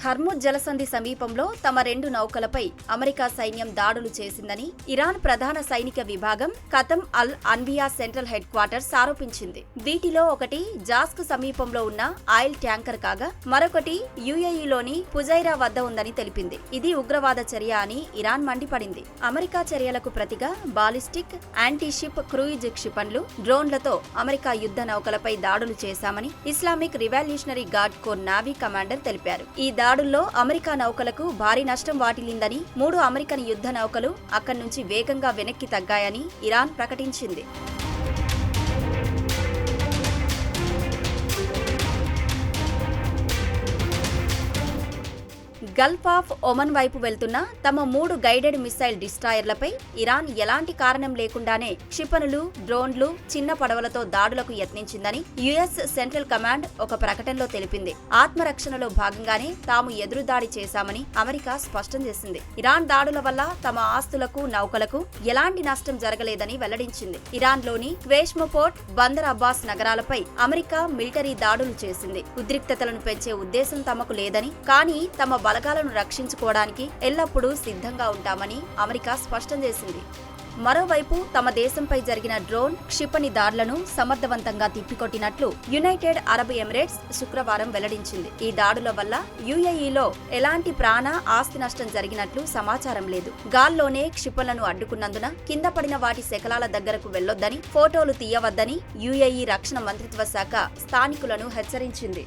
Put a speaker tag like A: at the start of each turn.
A: Hormuz జలసంధి సమీపంలో తమ 2 నౌకలపై అమెరికా సైన్యం దాడులు చేసిందని ఇరాన్ ప్రధాన సైనిక విభాగం ఖతం అల్ అన్బియా సెంట్రల్ హెడ్ క్వార్టర్స్ ఆరోపించింది. వీటిలో ఒకటి జాస్క్ సమీపంలో ఉన్న ఆయిల్ ట్యాంకర్ కాగా మరొకటి యుఏఈలోని ఫుజైరా వద్ద ఉందని తెలిపింది. ఇది ఉగ్రవాద చర్య అని ఇరాన్ మండిపడింది. అమెరికా చర్యలకు ప్రతిగా బాలిస్టిక్, యాంటీషిప్ క్రూయిజ్ క్షిపణులు, డ్రోన్లతో అమెరికా యుద్ధ నౌకలపై దాడులు చేశామని Islamic revolutionary guard corps navy commander తెలిపారు. ఈ దాడుల్లో అమెరికా నౌకలకు భారీ నష్టం వాటిల్లిందని, 3 అమెరికన్ యుద్ధ నౌకలు అక్కడి నుంచి వేగంగా వెనక్కి తగ్గాయని ఇరాన్ ప్రకటించింది. గల్ఫ్ ఆఫ్ ఒమన్ వైపు వెళ్తున్న తమ 3 గైడెడ్ మిసైల్ డిస్ట్రాయర్లపై ఇరాన్ ఎలాంటి కారణం లేకుండానే క్షిపణులు, డ్రోన్లు, చిన్న పడవలతో దాడులకు యత్నించిందని యుఎస్ సెంట్రల్ కమాండ్ ఒక ప్రకటనలో తెలిపింది. ఆత్మరక్షణలో భాగంగానే తాము ఎదురుదాడి చేశామని అమెరికా స్పష్టం చేసింది. ఇరాన్ దాడుల వల్ల తమ ఆస్తులకు, నౌకలకు ఎలాంటి నష్టం జరగలేదని వెల్లడించింది. ఇరాన్లోని క్వేష్మోపోర్ట్, బందర్ అబ్బాస్ నగరాలపై అమెరికా మిలిటరీ దాడులు చేసింది. ఉద్రిక్తతలను పెంచే ఉద్దేశం తమకు లేదని, కానీ తమ బలగాలను రక్షించుకోవడానికి ఎల్లప్పుడూ సిద్ధంగా ఉంటామని అమెరికా స్పష్టం చేసింది. మరోవైపు తమ దేశంపై జరిగిన డ్రోన్, క్షిపణి దాడులను సమర్థవంతంగా తిప్పికొట్టినట్లు యునైటెడ్ అరబ్ ఎమిరేట్స్ శుక్రవారం వెల్లడించింది. ఈ దాడుల వల్ల యుఏఈలో ఎలాంటి ప్రాణ, ఆస్తి నష్టం జరిగినట్లు సమాచారం లేదు. గాల్లోనే క్షిపణులను అడ్డుకున్నందున కింద పడిన వాటి శకలాల దగ్గరకు వెళ్లొద్దని, ఫోటోలు తీయవద్దని యుఏఈ రక్షణ మంత్రిత్వ శాఖ స్థానికులను హెచ్చరించింది.